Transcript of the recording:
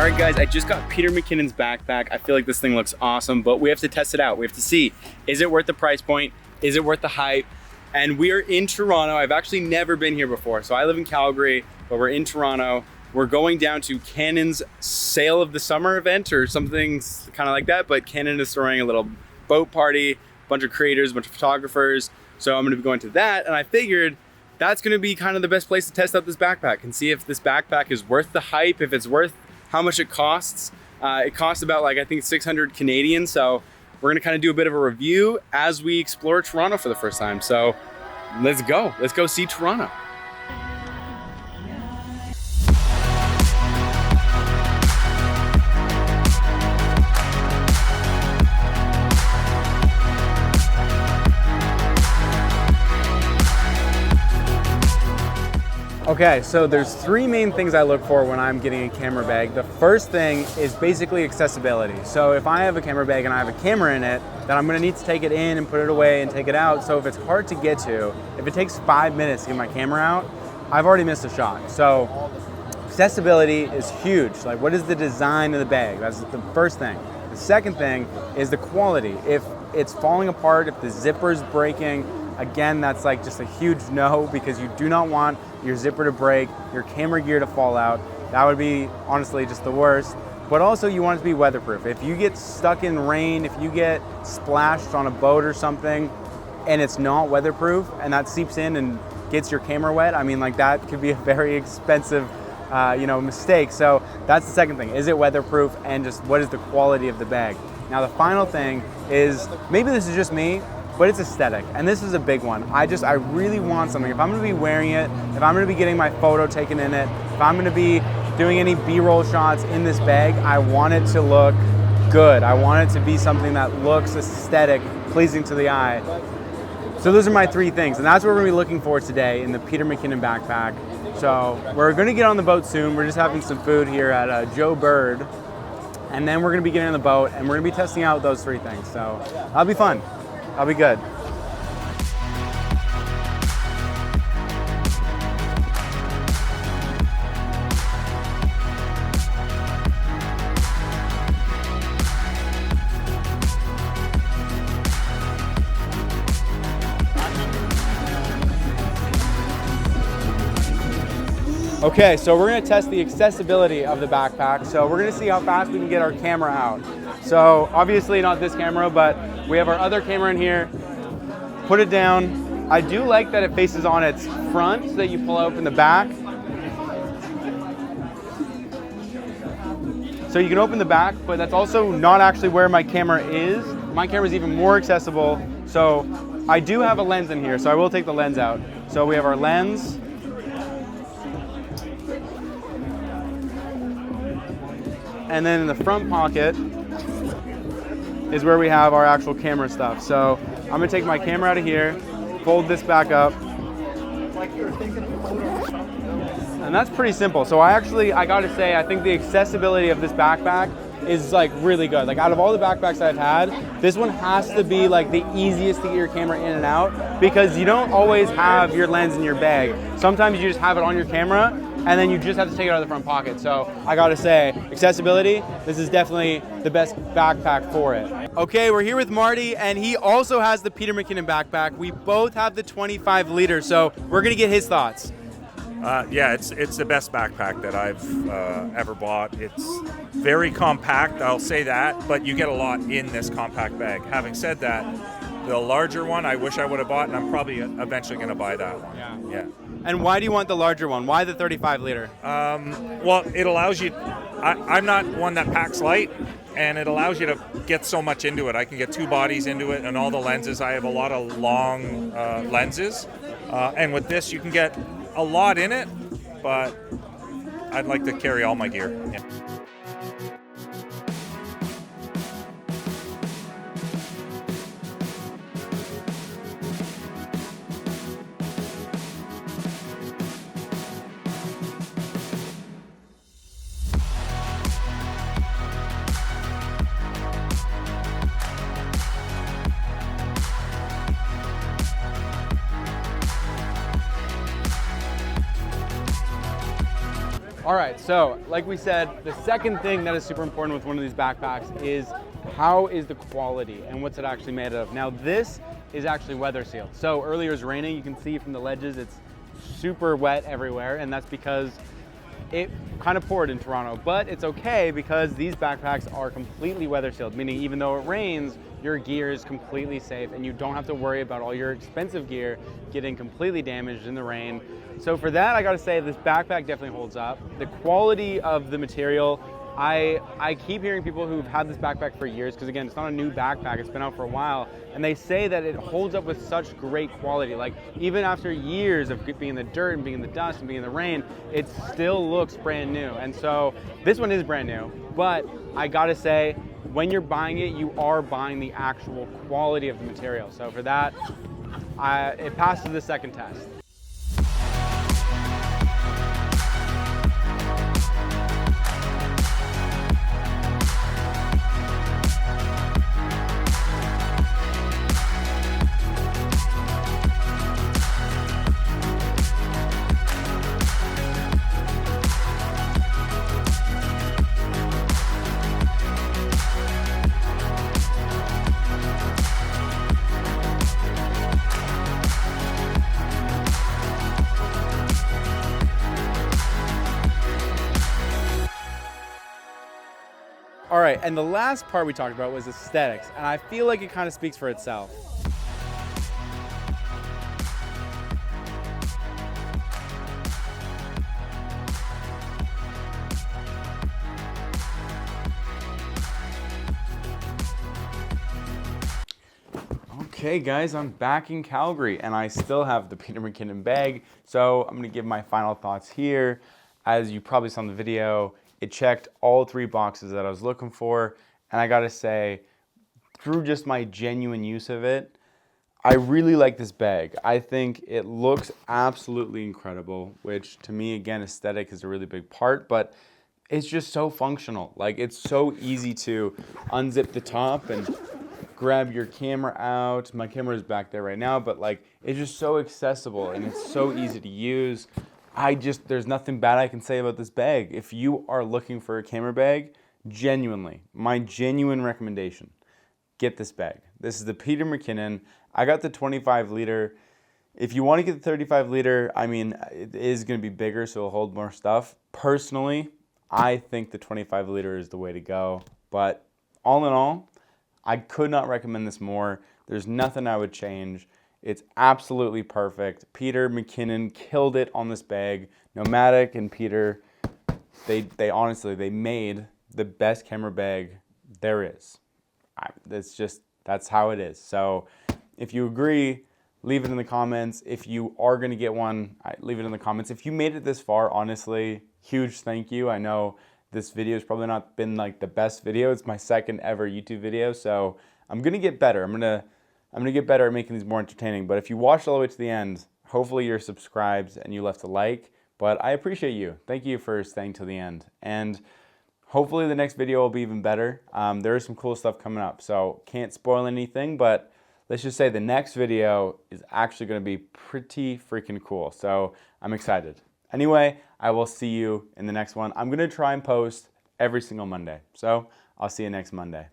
All right, guys, I just got Peter McKinnon's backpack. I feel like this thing looks awesome, but we have to test it out. We have to see, is it worth the price point? Is it worth the hype? And we are in Toronto. I've actually never been here before. So I live in Calgary, but we're in Toronto. We're going down to Mckinnon's Sale of the Summer event or something kind of like that. But Mckinnon is throwing a little boat party, a bunch of creators, a bunch of photographers. So I'm gonna be going to that. And I figured that's gonna be kind of the best place to test out this backpack and see if this backpack is worth the hype, if it's worth how much it costs. It costs about I think 600 Canadian. So we're gonna kind of do a bit of a review as we explore Toronto for the first time. So let's go see Toronto. Okay, so there's three main things I look for when I'm getting a camera bag. The first thing is basically accessibility. So if I have a camera bag and I have a camera in it, then I'm gonna need to take it in and put it away and take it out. So if it's hard to get to, if it takes 5 minutes to get my camera out, I've already missed a shot. So accessibility is huge. Like, what is the design of the bag? That's the first thing. The second thing is the quality. If it's falling apart, if the zipper's breaking, again, that's just a huge no, because you do not want your zipper to break, your camera gear to fall out. That would be honestly just the worst. But also you want it to be weatherproof. If you get stuck in rain, if you get splashed on a boat or something and it's not weatherproof and that seeps in and gets your camera wet, I mean, that could be a very expensive mistake. So that's the second thing. Is it weatherproof, and just what is the quality of the bag? Now the final thing is, maybe this is just me, but it's aesthetic, and this is a big one. I really want something. If I'm gonna be wearing it, if I'm gonna be getting my photo taken in it, if I'm gonna be doing any B-roll shots in this bag, I want it to look good. I want it to be something that looks aesthetic, pleasing to the eye. So those are my three things, and that's what we're gonna be looking for today in the Peter McKinnon backpack. So we're gonna get on the boat soon. We're just having some food here at Joe Bird, and then we're gonna be getting on the boat, and we're gonna be testing out those three things. So that'll be fun. I'll be good. Okay, so we're gonna test the accessibility of the backpack. So we're gonna see how fast we can get our camera out. So obviously not this camera, but we have our other camera in here. Put it down. I do like that it faces on its front so that you pull out from the back. So you can open the back, but that's also not actually where my camera is. My camera is even more accessible. So I do have a lens in here, so I will take the lens out. So we have our lens. And then in the front pocket is where we have our actual camera stuff. So I'm gonna take my camera out of here, fold this back up. And that's pretty simple. So I gotta say, I think the accessibility of this backpack is really good. Out of all the backpacks I've had, this one has to be the easiest to get your camera in and out, because you don't always have your lens in your bag. Sometimes you just have it on your camera, and then you just have to take it out of the front pocket. So I gotta say, accessibility, this is definitely the best backpack for it. Okay, we're here with Marty, and he also has the Peter McKinnon backpack. We both have the 25 liter, so we're gonna get his thoughts. Yeah, it's the best backpack that I've ever bought. It's very compact, I'll say that, but you get a lot in this compact bag. Having said that, the larger one I wish I would have bought, and I'm probably eventually gonna buy that one. Yeah. And why do you want the larger one? Why the 35 liter? Well, it allows you, I'm not one that packs light, and it allows you to get so much into it. I can get two bodies into it and all the lenses. I have a lot of long lenses, and with this you can get a lot in it, but I'd like to carry all my gear. Yeah. All right, so like we said, the second thing that is super important with one of these backpacks is how is the quality and what's it actually made of. Now this is actually weather sealed. So earlier it was raining, you can see from the ledges it's super wet everywhere, and that's because it kind of poured in Toronto, but it's okay because these backpacks are completely weather sealed, meaning even though it rains, your gear is completely safe and you don't have to worry about all your expensive gear getting completely damaged in the rain. So for that, I gotta say this backpack definitely holds up. The quality of the material, I keep hearing people who've had this backpack for years, because again, it's not a new backpack, it's been out for a while, and they say that it holds up with such great quality. Like even after years of being in the dirt and being in the dust and being in the rain, it still looks brand new. And so this one is brand new, but I gotta say, when you're buying it, you are buying the actual quality of the material. So for that, it passes the second test. All right, and the last part we talked about was aesthetics, and I feel like it kind of speaks for itself. Okay guys, I'm back in Calgary and I still have the Peter Mckinnon bag, so I'm gonna give my final thoughts here. As you probably saw in the video, it checked all 3 boxes that I was looking for, and I gotta say, through just my genuine use of it, I really like this bag. I think it looks absolutely incredible, which to me, again, aesthetic is a really big part, but it's just so functional. Like, it's so easy to unzip the top and grab your camera out. My camera is back there right now, but like, it's just so accessible and it's so easy to use. There's nothing bad I can say about this bag. If you are looking for a camera bag, genuinely, my genuine recommendation, get this bag. This is the Peter Mckinnon. I got the 25 liter. If you want to get the 35 liter, I mean, it is going to be bigger, so it'll hold more stuff. Personally, I think the 25 liter is the way to go. But all in all, I could not recommend this more. There's nothing I would change. It's absolutely perfect. Peter Mckinnon killed it on this bag. Nomatic and Peter, they honestly, they made the best camera bag there is. That's how it is. So if you agree, leave it in the comments. If you are gonna get one, leave it in the comments. If you made it this far, honestly, huge thank you. I know this video has probably not been like the best video. It's my second ever YouTube video, so I'm gonna get better. I'm gonna get better at making these more entertaining. But if you watched all the way to the end, hopefully you're subscribed and you left a like. But I appreciate you. Thank you for staying till the end. And hopefully the next video will be even better. There is some cool stuff coming up, so can't spoil anything, but let's just say the next video is actually gonna be pretty freaking cool. So I'm excited. Anyway, I will see you in the next one. I'm gonna try and post every single Monday. So I'll see you next Monday.